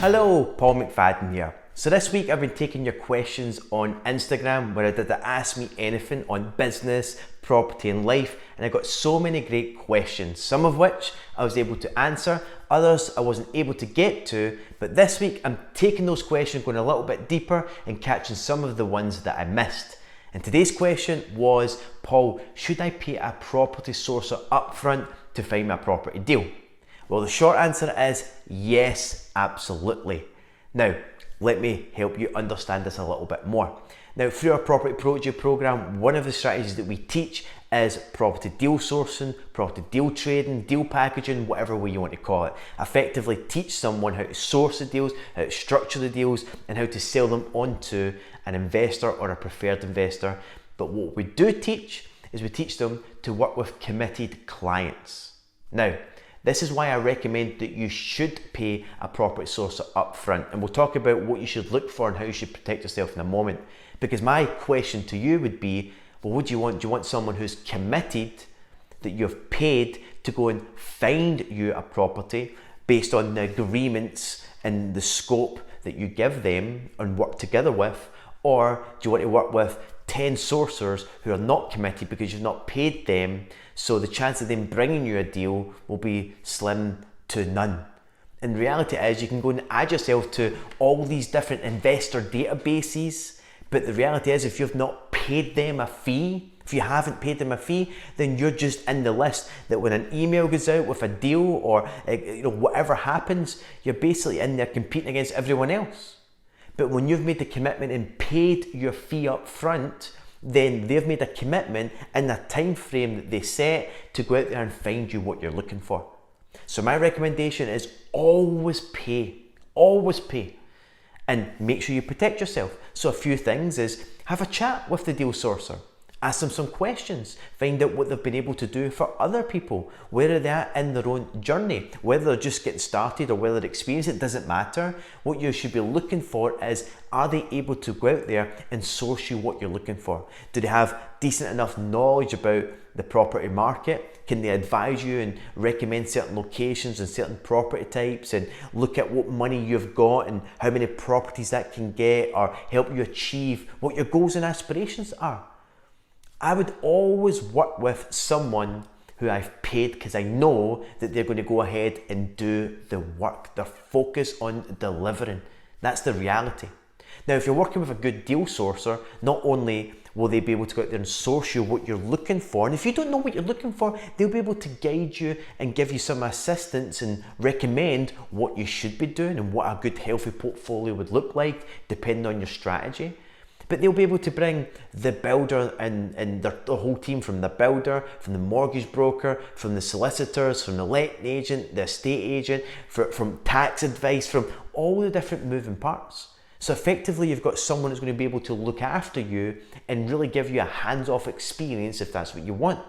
Hello, Paul McFadden here. So this week I've been taking your questions on Instagram where I did the Ask Me Anything on business, property and life, and I got so many great questions, some of which I was able to answer, others I wasn't able to get to, but this week I'm taking those questions, going a little bit deeper and catching some of the ones that I missed. And today's question was, Paul, should I pay a property sourcer upfront to find my property deal? Well, the short answer is yes, absolutely. Now, let me help you understand this a little bit more. Now, through our Property Project program, one of the strategies that we teach is property deal sourcing, property deal trading, deal packaging, whatever way you want to call it. Effectively teach someone how to source the deals, how to structure the deals, and how to sell them onto an investor or a preferred investor. But what we do teach is we teach them to work with committed clients. Now, this is why I recommend that you should pay a property sourcer up front. And we'll talk about what you should look for and how you should protect yourself in a moment. Because my question to you would be, well, what do you want? Do you want someone who's committed, that you've paid to go and find you a property based on the agreements and the scope that you give them and work together with? Or do you want to work with 10 sourcers who are not committed because you've not paid them, so the chance of them bringing you a deal will be slim to none? And the reality is you can go and add yourself to all these different investor databases, but the reality is if you've not paid them a fee, if you haven't paid them a fee, then you're just in the list that when an email goes out with a deal or whatever happens, you're basically in there competing against everyone else. But when you've made the commitment and paid your fee up front, then they've made a commitment in a time frame that they set to go out there and find you what you're looking for. So my recommendation is always pay, and make sure you protect yourself. So a few things is have a chat with the deal sourcer. Ask them some questions, find out what they've been able to do for other people. Where are they at in their own journey? Whether they're just getting started or whether they're experienced, it doesn't matter. What you should be looking for is, are they able to go out there and source you what you're looking for? Do they have decent enough knowledge about the property market? Can they advise you and recommend certain locations and certain property types and look at what money you've got and how many properties that can get, or help you achieve what your goals and aspirations are? I would always work with someone who I've paid because I know that they're going to go ahead and do the work. They're focused on delivering. That's the reality. Now, if you're working with a good deal sourcer, not only will they be able to go out there and source you what you're looking for, and if you don't know what you're looking for, they'll be able to guide you and give you some assistance and recommend what you should be doing and what a good healthy portfolio would look like depending on your strategy. But they'll be able to bring the builder and the whole team, from the builder, from the mortgage broker, from the solicitors, from the letting agent, the estate agent, from tax advice, from all the different moving parts. So effectively you've got someone that's going to be able to look after you and really give you a hands-off experience if that's what you want.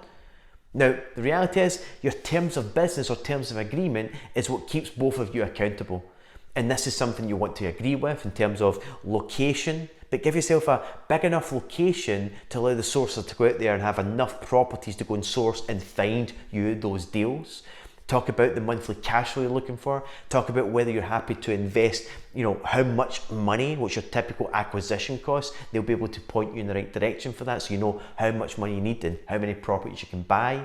Now, the reality is your terms of business or terms of agreement is what keeps both of you accountable. And this is something you want to agree with in terms of location, but give yourself a big enough location to allow the sourcer to go out there and have enough properties to go and source and find you those deals. Talk about the monthly cash flow you're looking for. Talk about whether you're happy to invest, how much money, what's your typical acquisition cost. They'll be able to point you in the right direction for that, so you know how much money you need and how many properties you can buy.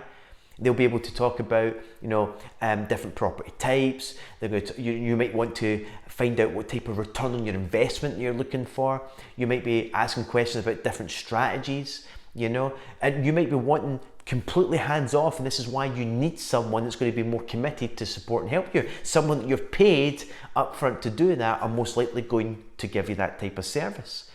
They'll be able to talk about, different property types. You might want to find out what type of return on your investment you're looking for. You might be asking questions about different strategies, and you might be wanting completely hands off, and this is why you need someone that's going to be more committed to support and help you. Someone that you've paid upfront to do that are most likely going to give you that type of service.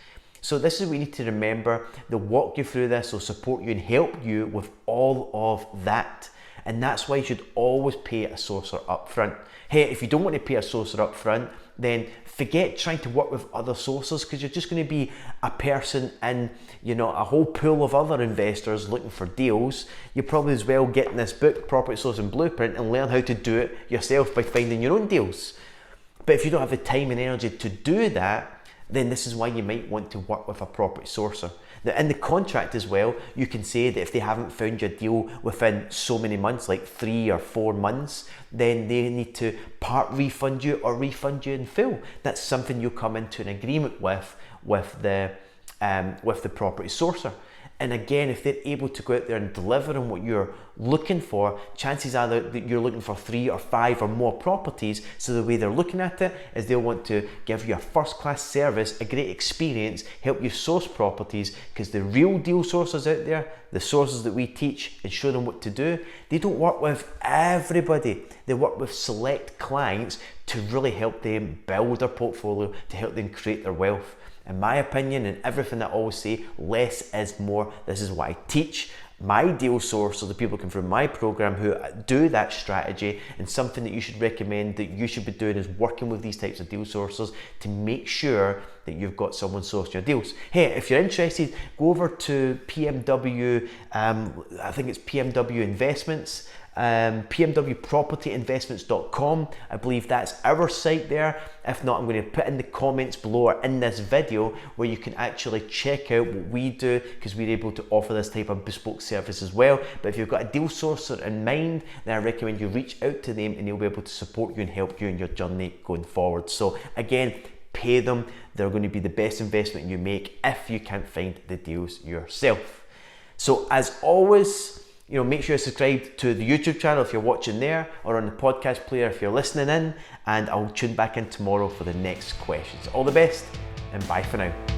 So this is what you need to remember. They'll walk you through this, they'll support you and help you with all of that. And that's why you should always pay a sourcer up front. Hey, if you don't want to pay a sourcer up front, then forget trying to work with other sources, because you're just going to be a person in a whole pool of other investors looking for deals. You probably as well get in this book, Property Sourcing Blueprint, and learn how to do it yourself by finding your own deals. But if you don't have the time and energy to do that, then this is why you might want to work with a property sourcer. Now, in the contract as well, you can say that if they haven't found you a deal within so many months, like 3 or 4 months, then they need to part refund you or refund you in full. That's something you'll come into an agreement with the property sourcer. And again, if they're able to go out there and deliver on what you're looking for, chances are that you're looking for 3 or 5 or more properties. So the way they're looking at it is they'll want to give you a first-class service, a great experience, help you source properties, because the real deal sourcers out there, the sources that we teach and show them what to do, they don't work with everybody. They work with select clients to really help them build their portfolio, to help them create their wealth. In my opinion, and everything that I always say, less is more. This is what I teach my deal source, so the people come from my program who do that strategy, and something that you should recommend that you should be doing is working with these types of deal sources to make sure that you've got someone sourcing your deals. Hey, if you're interested, go over to PMW, I think it's PMW Investments, pmwpropertyinvestments.com. I believe that's our site there. If not, I'm going to put in the comments below or in this video where you can actually check out what we do, because we're able to offer this type of bespoke service as well. But if you've got a deal sourcer in mind, then I recommend you reach out to them and they'll be able to support you and help you in your journey going forward. So again, pay them. They're going to be the best investment you make if you can't find the deals yourself. So as always, make sure you subscribe to the YouTube channel if you're watching there, or on the podcast player if you're listening in, and I'll tune back in tomorrow for the next questions. All the best, and bye for now.